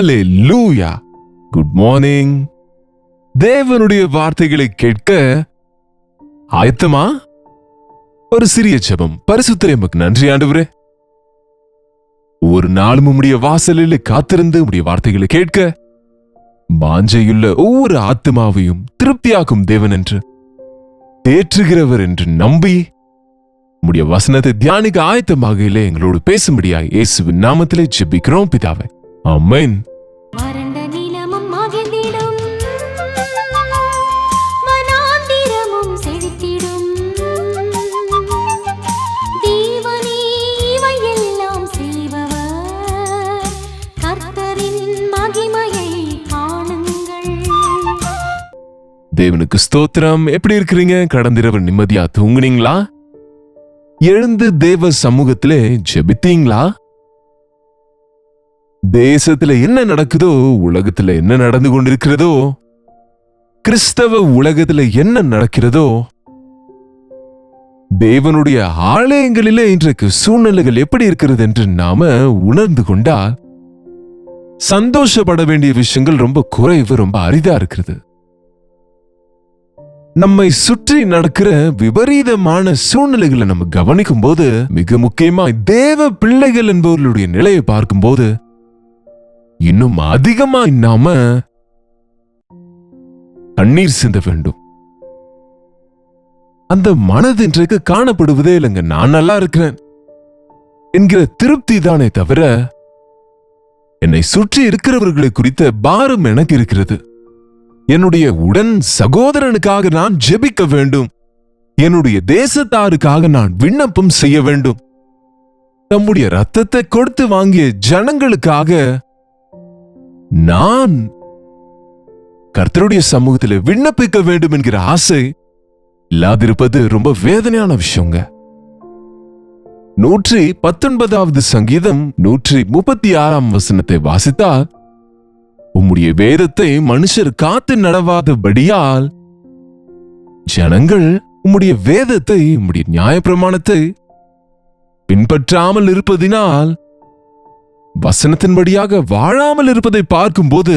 ஹalleluya. Good morning. தேவனுடைய வார்த்தைகளை கேட்க ஆயத்தமா? ஒரு சிறிய ஜெபம். பரிசுத்தரே, உமக்கு நன்றி ஆண்டவரே. ஒரு நாளும் உம்முடைய வாசலில் காத்திருந்து உம்முடைய வார்த்தைகளை கேட்க வாஞ்சையுள்ள ஒவ்வொரு ஆத்மாவையும் திருப்தியாக்கும் தேவன் என்று தேற்றுகிறவர் என்று நம்பி உம்முடைய வசனத்தை தியானிக்க ஆயத்தமாக எங்களோடு பேசும்படியாய் இயேசுவின் நாமத்திலே ஜெபிக்கிறோம் பிதாவே, ஆமென். தேவனுக்கு ஸ்தோத்திரம். எப்படி இருக்கிறீங்க? கடந்திரவு நிம்மதியா தூங்குனீங்களா? எழுந்து தேவ சமூகத்திலே ஜெபித்தீங்களா? தேசத்துல என்ன நடக்குதோ, உலகத்துல என்ன நடந்து கொண்டிருக்கிறதோ, கிறிஸ்தவ உலகத்துல என்ன நடக்கிறதோ, தேவனுடைய ஆலயங்களிலே இன்றைக்கு சூழ்நிலைகள் எப்படி இருக்கிறது என்று நாம உணர்ந்து கொண்டால் சந்தோஷப்பட வேண்டிய விஷயங்கள் ரொம்ப குறைவு, ரொம்ப அரிதா இருக்கிறது. நம்மை சுற்றி நடக்கிற விபரீதமான சூழ்நிலைகளை நம்ம கவனிக்கும் போது, மிக முக்கியமா தேவ பிள்ளைகள் என்பவர்களுடைய நிலையை பார்க்கும்போது இன்னும் அதிகமா நாம கண்ணீர் சிந்த வேண்டும். அந்த மனது இன்றைக்கு காணப்படுவதே இல்லைங்க. நான் நல்லா இருக்கிறேன் என்கிற திருப்தி தானே தவிர, என்னை சுற்றி இருக்கிறவர்களை குறித்த பாரம் எனக்கு இருக்கிறது. என்னுடைய உடன் சகோதரனுக்காக நான் ஜெபிக்க வேண்டும். என்னுடைய தேசத்தாருக்காக நான் விண்ணப்பம் செய்ய வேண்டும். நம்முடைய ரத்தத்தை கொடுத்து வாங்கிய ஜனங்களுக்காக நான் கர்த்தருடைய சமூகத்தில் விண்ணப்பிக்க வேண்டும் என்கிற ஆசை இல்லாதிருப்பது ரொம்ப வேதனையான விஷயங்க. 119வது சங்கீதம் 136ஆம் வசனத்தை வாசித்தால், உம்முடைய வேதத்தை மனுஷர் காத்து நடவாதபடியால் ஜனங்கள் உம்முடைய வேதத்தை, உம்முடைய நியாயப்பிரமாணத்தை பின்பற்றாமல் இருப்பதினால் வசனத்தின்படியாக வாழாமல் இருப்பதை பார்க்கும்போது,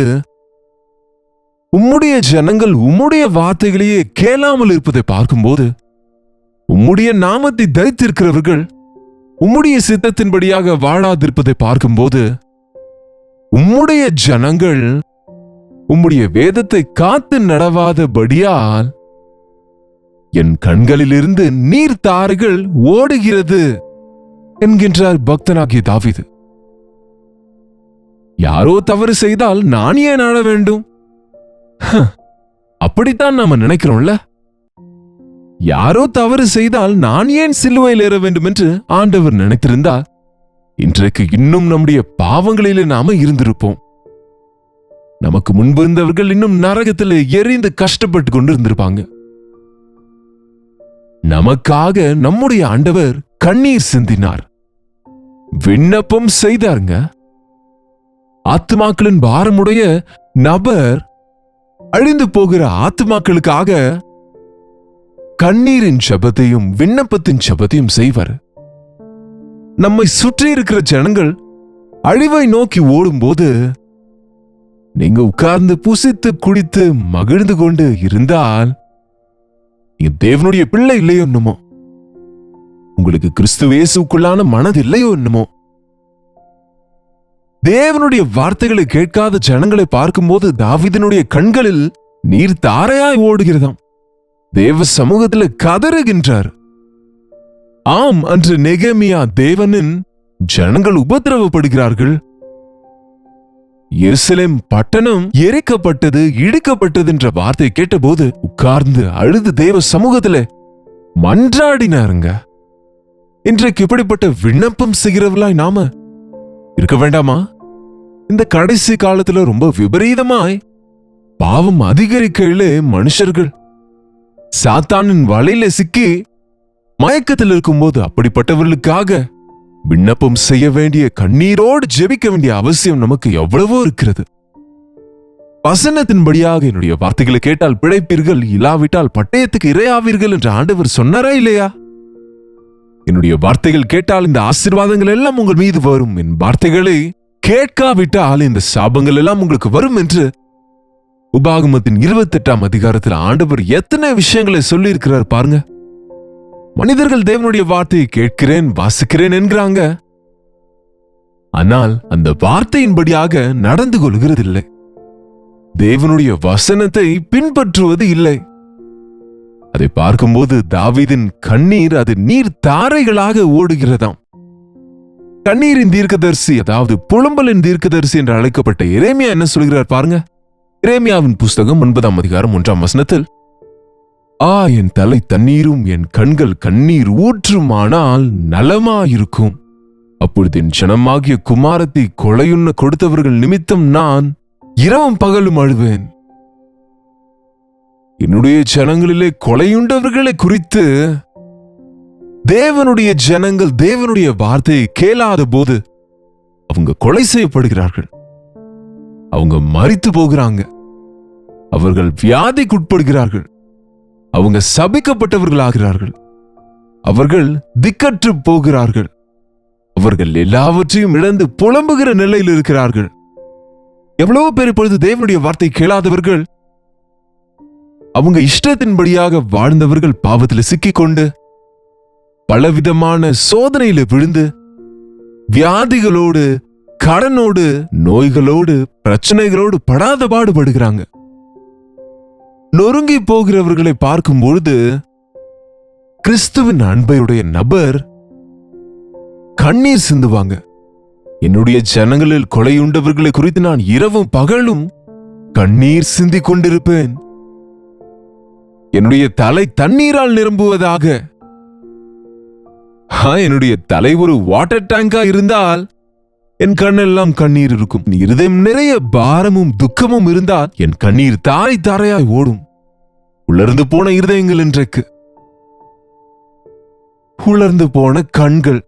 உம்முடைய ஜனங்கள் உம்முடைய வார்த்தைகளையே கேளாமல் இருப்பதை பார்க்கும்போது, உம்முடைய நாமத்தை தரித்திருக்கிறவர்கள் உம்முடைய சித்தத்தின்படியாக வாழாதிருப்பதை பார்க்கும்போது, உம்முடைய ஜனங்கள் உம்முடைய வேதத்தை காத்து நடவாதபடியால் என் கண்களிலிருந்து நீர்த்தாரைகள் ஓடுகிறது என்கின்றார் பக்தனாகிய தாவீது. யாரோ தவறு செய்தால் நான் ஏன் ஆள வேண்டும்? அப்படித்தான் நாம நினைக்கிறோம்ல. யாரோ தவறு செய்தால் நான் ஏன் சிலுவையில் ஏற வேண்டும் என்று ஆண்டவர் நினைத்திருந்தால் இன்றைக்கு இன்னும் நம்முடைய பாவங்களிலே நாம இருந்திருப்போம். நமக்கு முன்பு இருந்தவர்கள் இன்னும் நரகத்தில் எரிந்து கஷ்டப்பட்டு கொண்டு இருந்திருப்பாங்க. நமக்காக நம்முடைய ஆண்டவர் கண்ணீர் சிந்தினார், விண்ணப்பம் செய்தாருங்க. ஆத்துமாக்களின் பாரமுடைய நபர் அழிந்து போகிற ஆத்துமாக்களுக்காக கண்ணீரின் ஜெபத்தையும் விண்ணப்பத்தின் ஜெபத்தையும் செய்வார். நம்மை சுற்றி இருக்கிற ஜனங்கள் அழிவை நோக்கி ஓடும்போது நீங்க உட்கார்ந்து புசித்து குடித்து மகிழ்ந்து கொண்டு இருந்தால் நீங்க தேவனுடைய பிள்ளை இல்லையோ என்னமோ, உங்களுக்கு கிறிஸ்து இயேசுவுக்குள்ளான மனது இல்லையோ என்னமோ. தேவனுடைய வார்த்தைகளை கேட்காத ஜனங்களை பார்க்கும்போது தாவீதினுடைய கண்களில் நீர் தாரையாய் ஓடுகிறதாம். தேவ சமூகத்தில் கதறுகின்றார். ஆம், அன்று நெகேமியா தேவனின் ஜனங்கள் உபத்திரவப்படுகிறார்கள். எருசலேம் பட்டணம் எரிக்கப்பட்டது, இடிக்கப்பட்டது என்ற வார்த்தை கேட்டபோது உட்கார்ந்து அழுது தேவ சமூகத்தில் மன்றாடினாருங்க. இன்றைக்கு இப்படிப்பட்ட விண்ணப்பம் செய்கிறவர்களாய் நாம இருக்க வேண்டாமா? இந்த கடைசி காலத்துல ரொம்ப விபரீதமாய் பாவம் அதிகரிக்கையிலே மனுஷர்கள் சாத்தானின் வலையில சிக்கி மயக்கத்தில் இருக்கும்போது அப்படிப்பட்டவர்களுக்காக விண்ணப்பம் செய்ய வேண்டிய, கண்ணீரோடு ஜெபிக்க வேண்டிய அவசியம் நமக்கு எவ்வளவோ இருக்கிறது. வசனத்தின்படியாக என்னுடைய வார்த்தைகளை கேட்டால் பிழைப்பீர்கள், இல்லாவிட்டால் பட்டயத்துக்கு இரையாவீர்கள் என்று ஆண்டவர் சொன்னாரா இல்லையா? என்னுடைய வார்த்தைகள் கேட்டால் இந்த ஆசீர்வாதங்கள் எல்லாம் உங்கள் மீது வரும். என் வார்த்தைகளை கேட்காவிட்டால் இந்த சாபங்கள் எல்லாம் உங்களுக்கு வரும் என்று உபாகமத்தின் 28ஆம் அதிகாரத்தில் ஆண்டவர் எத்தனை விஷயங்களை சொல்லி இருக்கிறார் பாருங்க. மனிதர்கள் தேவனுடைய வார்த்தையை கேட்கிறேன், வாசிக்கிறேன் என்கிறாங்க. ஆனால் அந்த வார்த்தையின்படியாக நடந்து கொள்கிறதில்லை. தேவனுடைய வசனத்தை பின்பற்றுவது இல்லை. அதை பார்க்கும்போது தாவீதின் கண்ணீர் அது நீர் தாரைகளாக ஓடுகிறதாம். கண்ணீரின் தீர்க்கதரிசி, அதாவது புலம்பலின் தீர்க்கதரிசி என்று அழைக்கப்பட்ட எரேமியா என்ன சொல்கிறார் பாருங்க. எரேமியாவின் புஸ்தகம் 9ஆம் அதிகாரம் 1ஆம் வசனத்தில், என் தலை தண்ணீரும் என் கண்கள் கண்ணீர் ஊற்றுமானால் நலமாயிருக்கும். அப்பொழுது என் ஜனமாகிய குமாரத்தை கொலையுண்ண கொடுத்தவர்கள் நிமித்தம் நான் இரவும் பகலும் அழுவேன். என்னுடைய ஜனங்களிலே கொலையுண்டவர்களை குறித்து தேவனுடைய ஜனங்கள் தேவனுடைய வார்த்தையை கேளாத போது அவங்க கொலை செய்யப்படுகிறார்கள், அவங்க மரித்து போகிறாங்க, அவர்கள் வியாதிக்குட்படுகிறார்கள், அவங்க சபிக்கப்பட்டவர்களாகிறார்கள், அவர்கள் திக்கற்று போகிறார்கள், அவர்கள் எல்லாவற்றையும் இழந்து புலம்புகிற நிலையில் இருக்கிறார்கள். எவ்வளவு பேர் இப்பொழுது தேவனுடைய வார்த்தை கேளாதவர்கள், அவங்க இஷ்டத்தின்படியாக வாழ்ந்தவர்கள் பாவத்தில் சிக்கிக்கொண்டு பலவிதமான சோதனையில விழுந்து வியாதிகளோடு, கடனோடு, நோய்களோடு, பிரச்சனைகளோடு படாத பாடுபடுகிறாங்க. நொறுங்கி போகிறவர்களை பார்க்கும் பொழுது கிறிஸ்துவின் அன்பையுடைய நபர் கண்ணீர் சிந்துவாங்க. என்னுடைய ஜனங்களில் கொலையுண்டவர்களை குறித்து நான் இரவும் பகலும் கண்ணீர் சிந்திக் கொண்டிருப்பேன். என்னுடைய தலை தண்ணீரால் நிரம்புவதாக. என்னுடைய தலை ஒரு வாட்டர் டேங்கா இருந்தால் என் கண்ணெல்லாம் கண்ணீர் இருக்கும். இருதயம் நிறைய பாரமும் துக்கமும் இருந்தால் என் கண்ணீர் தாரை தாரையாய் ஓடும். உலர்ந்து போன இருதயங்கள் இன்றைக்கு, உலர்ந்து போன கண்கள்,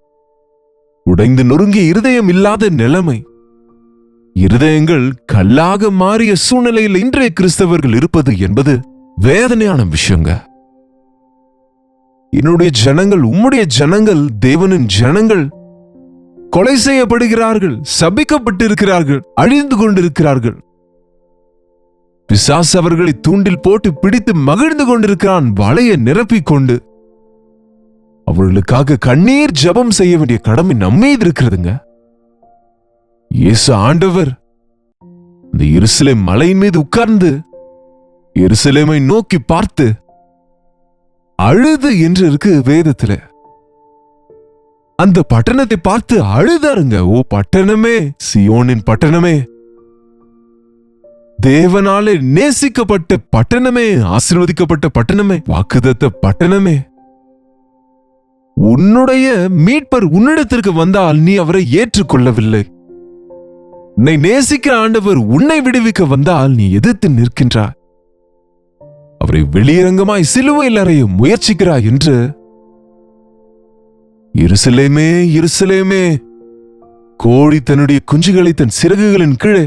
உடைந்து நொறுங்கிய இருதயம் இல்லாத நிலைமை, இருதயங்கள் கல்லாக மாறிய சூழ்நிலையில் இன்றைய கிறிஸ்தவர்கள் இருப்பது என்பது வேதனையான விஷயங்க. என்னுடைய ஜனங்கள், உம்முடைய ஜனங்கள், தேவனின் ஜனங்கள் கொலை செய்யப்படுகிறார்கள், சபிக்கப்பட்டிருக்கிறார்கள், அழிந்து கொண்டிருக்கிறார்கள். பிசாசு அவர்களை தூண்டில் போட்டு பிடித்து மகிழ்ந்து கொண்டிருக்கிறான், வலையை நிரப்பிக் கொண்டு. அவர்களுக்காக கண்ணீர் ஜெபம் செய்ய வேண்டிய கடமை நம்மீது இருக்கிறதுங்க. இயேசு ஆண்டவர் இந்த எருசலேம் மலையின் மீது உட்கார்ந்து எருசலேமை நோக்கி பார்த்து அழுது என்று இருக்கு வேதத்துல. அந்த பட்டணத்தை பார்த்து அழுதாருங்க. ஓ பட்டணமே, சியோனின் பட்டணமே, தேவனாலே நேசிக்கப்பட்ட பட்டணமே, ஆசீர்வதிக்கப்பட்ட பட்டணமே, வாக்குத்தத்த பட்டணமே, உன்னுடைய மீட்பர் உன்னிடத்திற்கு வந்தால் நீ அவரை ஏற்றுக்கொள்ளவில்லை. உன்னை நேசிக்கிற ஆண்டவர் உன்னை விடுவிக்க வந்தால் நீ எதிர்த்து நிற்கின்றாய். அவரை வெளியரங்கமாய் சிலுவையில் அறைய முயற்சிக்கிறாய் என்று. எருசலேமே, எருசலேமே, கோழி தன்னுடைய குஞ்சுகளை தன் சிறகுகளின் கீழே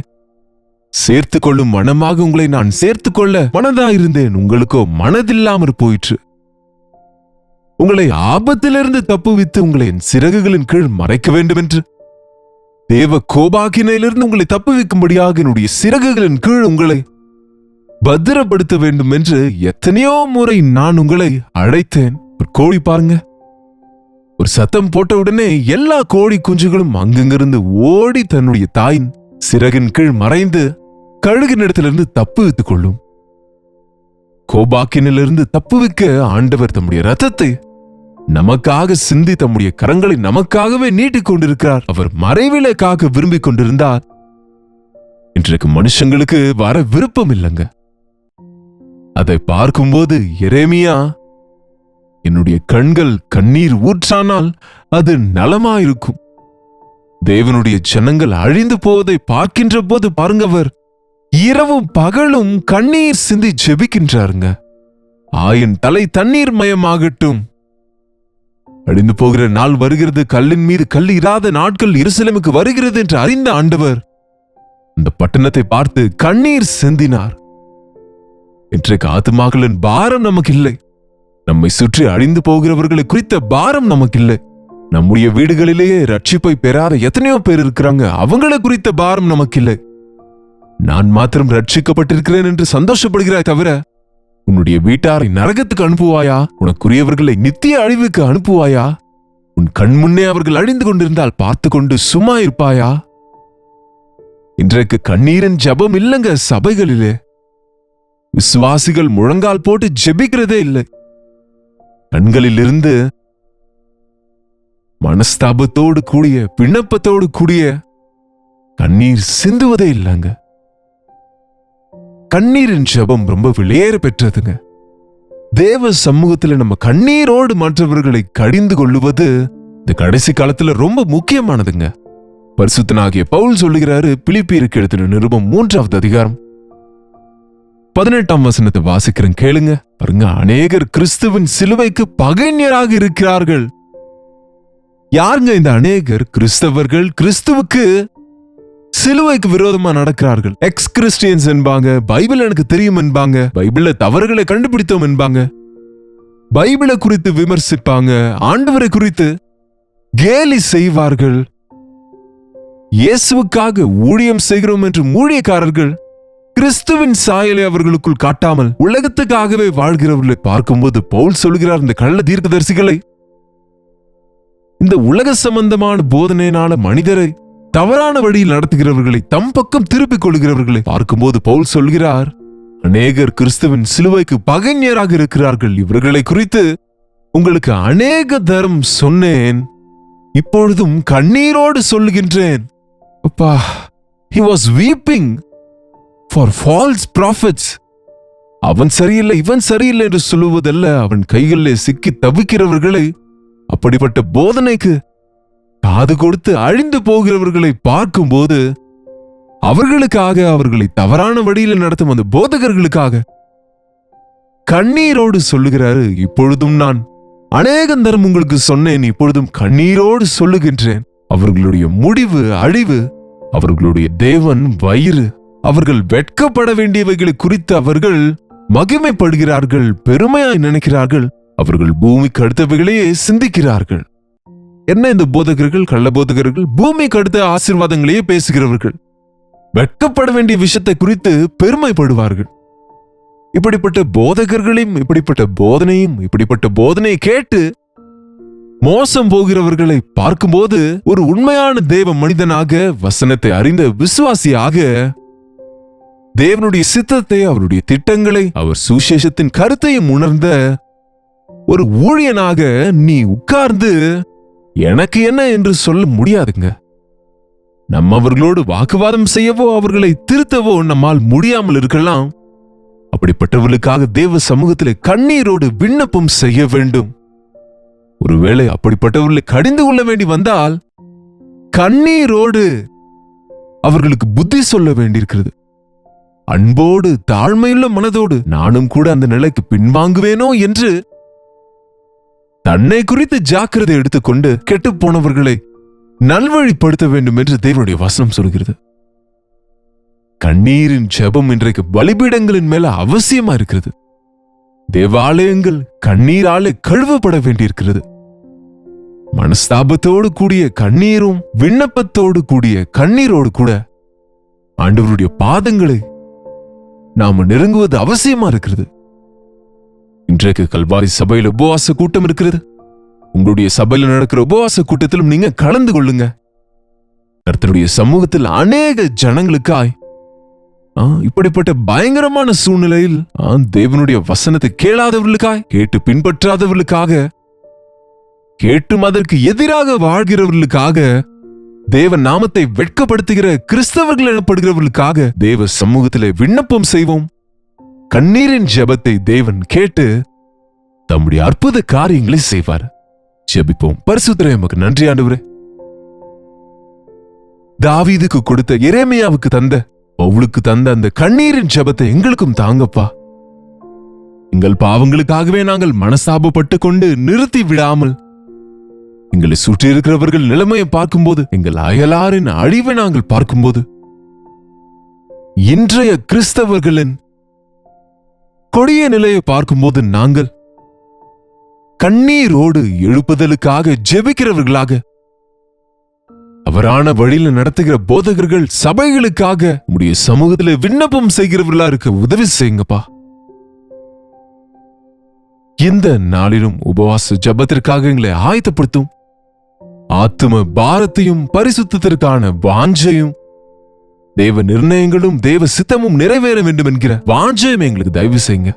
சேர்த்துக் கொள்ளும் மனமாக உங்களை நான் சேர்த்துக் கொள்ள மனதாயிருந்தேன், உங்களுக்கோ மனதில்லாமற் போயிற்று. உங்களை ஆபத்திலிருந்து தப்புவித்து உங்களை என் சிறகுகளின் கீழ் மறைக்க வேண்டும் என்று, தேவ கோபாக்கினையிலிருந்து உங்களை தப்புவிக்கும்படியாக என்னுடைய சிறகுகளின் கீழ் உங்களை பத்திரப்படுத்த வேண்டும் என்று எத்தனையோ முறை நான் உங்களை அழைத்தேன். ஒரு கோழி பாருங்க, ஒரு சத்தம் போட்ட உடனே எல்லா கோழி குஞ்சுகளும் அங்கிருந்து ஓடி தன்னுடைய தாயின் சிறகின் கீழ் மறைந்து கழுகினிடத்திலிருந்து தப்புவித்துக் கொள்ளும். கோபாக்கினிலிருந்து தப்புவிக்க ஆண்டவர் தம்முடைய ரத்தத்தை நமக்காக சிந்தி தம்முடைய கரங்களை நமக்காகவே நீட்டிக் கொண்டிருக்கிறார். அவர் மறைவிலே காக்க விரும்பிக் கொண்டிருந்தார். இன்றைக்கு மனுஷங்களுக்கு வர விருப்பம் இல்லைங்க. அதை பார்க்கும்போது எரேமியா, என்னுடைய கண்கள் கண்ணீர் ஊற்றானால் அது நலமாயிருக்கும். தேவனுடைய ஜனங்கள் அழிந்து போவதை பார்க்கின்ற போது பாருங்க, அவர் இரவும் பகலும் கண்ணீர் சிந்தி ஜெபிக்கின்றாருங்க. என் தலை தண்ணீர் மயமாகட்டும். அழிந்து போகிற நாள் வருகிறது, கல்லின் மீது கல் இராத நாட்கள் எருசலேமுக்கு வருகிறது என்று அறிந்த ஆண்டவர் அந்த பட்டணத்தை பார்த்து கண்ணீர் சிந்தினார். இன்றைக்கு ஆத்துமாக்களின் பாரம் நமக்கு இல்லை. நம்மை சுற்றி அழிந்து போகிறவர்களை குறித்த பாரம் நமக்கு இல்லை. நம்முடைய வீடுகளிலேயே ரட்சிப்பை பெறாத எத்தனையோ பேர் இருக்கிறாங்க. அவங்கள குறித்த பாரம் நமக்கு இல்லை. நான் மாத்திரம் ரட்சிக்கப்பட்டிருக்கிறேன் என்று சந்தோஷப்படுகிறாய் தவிர, உன்னுடைய வீட்டாரை நரகத்துக்கு அனுப்புவாயா? உனக்குரியவர்களை நித்திய அழிவுக்கு அனுப்புவாயா? உன் கண் முன்னே அவர்கள் அழிந்து கொண்டிருந்தால் பார்த்து கொண்டு சும்மா இருப்பாயா? இன்றைக்கு கண்ணீரின் ஜெபம் இல்லைங்க சபைகளிலே. விசுவாசிகள் முழங்கால் போட்டு ஜெபிக்கிறதே இல்லை. கண்களிலிருந்து மனஸ்தாபத்தோடு கூடிய விண்ணப்பத்தோடு கூடிய கண்ணீர் சிந்துவதே இல்லைங்க. கண்ணீரின் ஜெபம் ரொம்ப விலையேற பெற்றதுங்க. தேவ சமூகத்துல நம்ம கண்ணீரோடு மற்றவர்களை கடிந்து கொள்ளுவது இந்த கடைசி காலத்துல ரொம்ப முக்கியமானதுங்க. பரிசுத்தனாகிய பவுல் சொல்லுகிறாரு, பிலிப்பியருக்கு எழுதின நிருபம் 3வது அதிகாரம் 18ஆம் வசனத்தை வாசிக்கிறேன், கேளுங்க. பாருங்க, அநேகர் கிறிஸ்துவின் சிலுவைக்கு பகைஞராக இருக்கிறார்கள். யாருங்க இந்த அநேகர்? கிறிஸ்தவர்கள் கிறிஸ்துவுக்கு சிலுவைக்கு விரோதமா நடக்கிறார்கள். எக்ஸ் கிறிஸ்டியன்ஸ் என்பாங்க, பைபிள் எனக்கு தெரியும் என்பாங்க, பைபிள்ல தவறுகளை கண்டுபிடித்தோம் என்பாங்க, பைபிளை குறித்து விமர்சிப்பாங்க, ஆண்டவரை குறித்து கேலி செய்வார்கள். இயேசுவுக்காக ஊழியம் செய்கிறோம் என்று ஊழியக்காரர்கள் கிறிஸ்துவின் சாயலை அவர்களுக்குள் காட்டாமல் உலகத்துக்காகவே வாழ்கிறவர்களை பார்க்கும்போது பவுல் சொல்கிறார், இந்த கள்ள தீர்க்கதரிசிகளை, இந்த உலக சம்பந்தமான போதனையினால மனிதரை தவறான வழியில் நடத்துகிறவர்களை, தம் பக்கம் திருப்பிக் கொள்கிறவர்களை பார்க்கும்போது பவுல் சொல்கிறார், அநேகர் கிறிஸ்துவின் சிலுவைக்கு பகைஞராக இருக்கிறார்கள். இவர்களை குறித்து உங்களுக்கு அநேக தரம் சொன்னேன், இப்பொழுதும் கண்ணீரோடு சொல்லுகின்றேன். அப்பா, he was weeping for false prophets. அவன் சரியில்லை, இவன் சரியில்லை என்று சொல்லுவதல்ல, அவன் கைகளிலே சிக்கி தவிக்கிறவர்களை, அப்படிப்பட்ட போதனைக்கு காது கொடுத்து அழிந்து போகிறவர்களை பார்க்கும்போது அவர்களுக்காக, அவர்களை தவறான வழியில் நடத்தும் அந்த போதகர்களுக்காக கண்ணீரோடு சொல்லுகிறாரு, இப்பொழுதும் நான் அநேகந்தரம் உங்களுக்கு சொன்னேன், இப்பொழுதும் கண்ணீரோடு சொல்லுகின்றேன். அவர்களுடைய முடிவு அழிவு, அவர்களுடைய தேவன் வயிறு. அவர்கள் வெட்கப்பட வேண்டியவைகளை குறித்து அவர்கள் மகிமைப்படுகிறார்கள், பெருமையாய் நினைக்கிறார்கள். அவர்கள் பூமிக்கு அடுத்தவைகளையே சிந்திக்கிறார்கள். என்ன இந்த போதகர்கள், கள்ள போதகர்கள்? பூமிக்கு அடுத்த ஆசீர்வாதங்களையே பேசுகிறவர்கள். வெட்கப்பட வேண்டிய விஷயத்தை குறித்து பெருமைப்படுவார்கள். இப்படிப்பட்ட போதகர்களையும், இப்படிப்பட்ட போதனையும், இப்படிப்பட்ட போதனையை கேட்டு மோசம் போகிறவர்களை பார்க்கும்போது ஒரு உண்மையான தேவ மனிதனாக, வசனத்தை அறிந்த விசுவாசியாக, தேவனுடைய சித்தத்தை, அவருடைய திட்டங்களை, அவர் சுவிசேஷத்தின் கருத்தையும் உணர்ந்த ஒரு ஊழியனாக நீ உட்கார்ந்து எனக்கு என்ன என்று சொல்ல முடியாதுங்க. நம்ம அவர்களோடு வாக்குவாதம் செய்யவோ அவர்களை திருத்தவோ நம்மால் முடியாமல் இருக்கலாம். அப்படிப்பட்டவர்களுக்காக தேவ சமூகத்திலே கண்ணீரோடு விண்ணப்பம் செய்ய வேண்டும். ஒருவேளை அப்படிப்பட்டவர்களை கடிந்து கொள்ள வேண்டி வந்தால் கண்ணீரோடு அவர்களுக்கு புத்தி சொல்ல வேண்டியிருக்கிறது. அன்போடு, தாழ்மையுள்ள மனதோடு, நானும் கூட அந்த நிலைக்கு பின்வாங்குவேனோ என்று தன்னை குறித்து ஜாக்கிரதை எடுத்துக்கொண்டு கெட்டு போனவர்களை நல்வழிப்படுத்த வேண்டும் என்று தேவனுடைய வசனம் சொல்கிறது. கண்ணீரின் ஜெபம் இன்றைக்கு பலிபீடங்களின் மேல அவசியமா இருக்கிறது. தேவாலயங்கள் கண்ணீராலே கழுவப்பட வேண்டியிருக்கிறது. மனஸ்தாபத்தோடு கூடிய கண்ணீரும் விண்ணப்பத்தோடு கூடிய கண்ணீரோடு கூட ஆண்டவருடைய பாதங்களை நாம நெருங்குவது அவசியமா இருக்கிறது. இன்றைக்கு கல்வாரி சபையில உபவாச கூட்டம் இருக்கிறது. உங்களுடைய சபையில நடக்கிற உபவாச கூட்டத்திலும் நீங்க கலந்து கொள்ளுங்க. கர்த்தருடைய சமூகத்தில் அநேக ஜனங்களுக்காய் இப்படிப்பட்ட பயங்கரமான சூழ்நிலையில் தேவனுடைய வசனத்தை கேளாதவர்களுக்காய், கேட்டு பின்பற்றாதவர்களுக்காக, கேட்டும் அதற்கு எதிராக வாழ்கிறவர்களுக்காக, தேவ நாமத்தை வெட்கப்படுத்துகிற கிறிஸ்தவர்கள் எனப்படுகிறவர்களுக்காக தேவ சமூகத்திலே விண்ணப்பம் செய்வோம். கண்ணீரின் ஜெபத்தை தேவன் கேட்டு தம்முடைய அற்புத காரியங்களை செய்வார். ஜெபிப்போம். பரிசுத்தரே, எமக்கு நன்றி ஆண்டவரே. தாவீதுக்கு கொடுத்த, எரேமியாவுக்கு தந்த, பவுலுக்கு தந்த அந்த கண்ணீரின் ஜெபத்தை எங்களுக்கும் தாங்கப்பா. எங்கள் பாவங்களுக்காகவே நாங்கள் மனசாபப்பட்டு கொண்டு நிறுத்தி விடாமல், எங்களை சுற்றி இருக்கிறவர்கள் நிலைமையை பார்க்கும்போது, எங்கள் அயலாரின் அழிவை நாங்கள் பார்க்கும்போது, இன்றைய கிறிஸ்தவர்களின் கொடிய நிலையை பார்க்கும்போது நாங்கள் கண்ணீரோடு எழுப்புதலுக்காக ஜெபிக்கிறவர்களாக, அவரான வழியில நடத்துகிற போதகர்கள் சபைகளுக்காக உடைய சமூகத்துல விண்ணப்பம் செய்கிறவர்களா இருக்க உதவி செய்யுங்கப்பா. இந்த நாளிலும் உபவாச ஜபத்திற்காக எங்களை ஆயத்தப்படுத்தும். ஆத்தும பாரத்தையும் பரிசுத்தத்திற்கான வாஞ்சையும் தேவ நிர்ணயங்களும் தேவ சித்தமும் நிறைவேற வேண்டும் என்கிற வாஞ்சையும் எங்களுக்கு தயவு செய்யுங்க.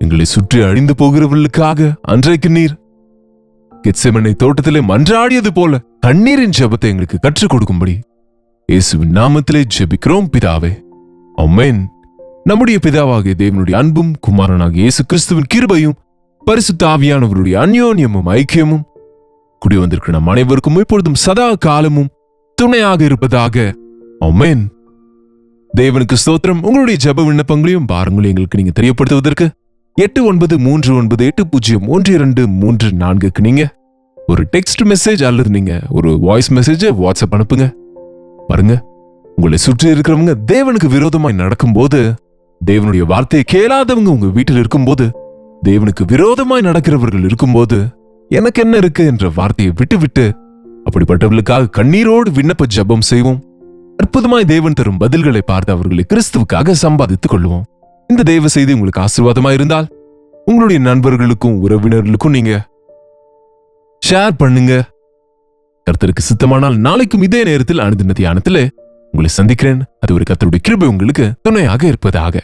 எங்களை சுற்றி அழிந்து போகிறவர்களுக்காக அன்றைக்கு நீர் கெத்செமனே தோட்டத்திலே மன்றாடியது போல கண்ணீரின் ஜெபத்தை எங்களுக்கு கற்றுக் கொடுக்கும்படி இயேசுவின் நாமத்திலே ஜெபிக்கிறோம் பிதாவே, ஆமென். நம்முடைய பிதாவாகிய தேவனுடைய அன்பும் குமாரனாகிய இயேசு கிறிஸ்துவின் கிருபையும் பரிசுத்த ஆவியானவருடைய அந்யோன்யமும் ஐக்கியமும் குடி வந்திருக்கிற நம் அனைவருக்கும் இப்பொழுதும் சதா காலமும் துணையாக இருப்பதாக, ஆமென். தேவனுக்கு ஸ்தோத்திரம். உங்களுடைய ஜெப விண்ணப்பங்களையும் பாரங்களையும் எங்களுக்கு நீங்க தெரியப்படுத்துவதற்கு 8939801234 நீங்க ஒரு டெக்ஸ்ட் மெசேஜ் அல்லது நீங்க ஒரு வாய்ஸ் மெசேஜ் வாட்ஸ்அப் அனுப்புங்க. பாருங்க, உங்களை சுற்றி இருக்கிறவங்க தேவனுக்கு விரோதமாய் நடக்கும்போது, தேவனுடைய வார்த்தையை கேளாதவங்க உங்க வீட்டில் இருக்கும்போது, தேவனுக்கு விரோதமாய் நடக்கிறவர்கள் இருக்கும்போது, எனக்கு என்ன இருக்கு என்ற வார்த்தையை விட்டு அப்படிப்பட்டவர்களுக்காக கண்ணீரோடு விண்ணப்ப ஜெபம் செய்வோம். அற்புதமாய் தேவன் தரும் பதில்களை பார்த்து அவர்களை கிறிஸ்துவுக்காக சம்பாதித்துக் கொள்வோம். இந்த தேவ செய்தி உங்களுக்கு ஆசீர்வாதமா இருந்தால் உங்களுடைய நண்பர்களுக்கும் உறவினர்களுக்கும் நீங்க ஷேர் பண்ணுங்க. கர்த்தருக்கு சித்தமானால் நாளைக்கும் இதே நேரத்தில் அனுதின தியானத்திலே உங்களை சந்திக்கிறேன். அது ஒரு கர்த்தருடைய கிருபை உங்களுக்கு துணையாக இருப்பதாக.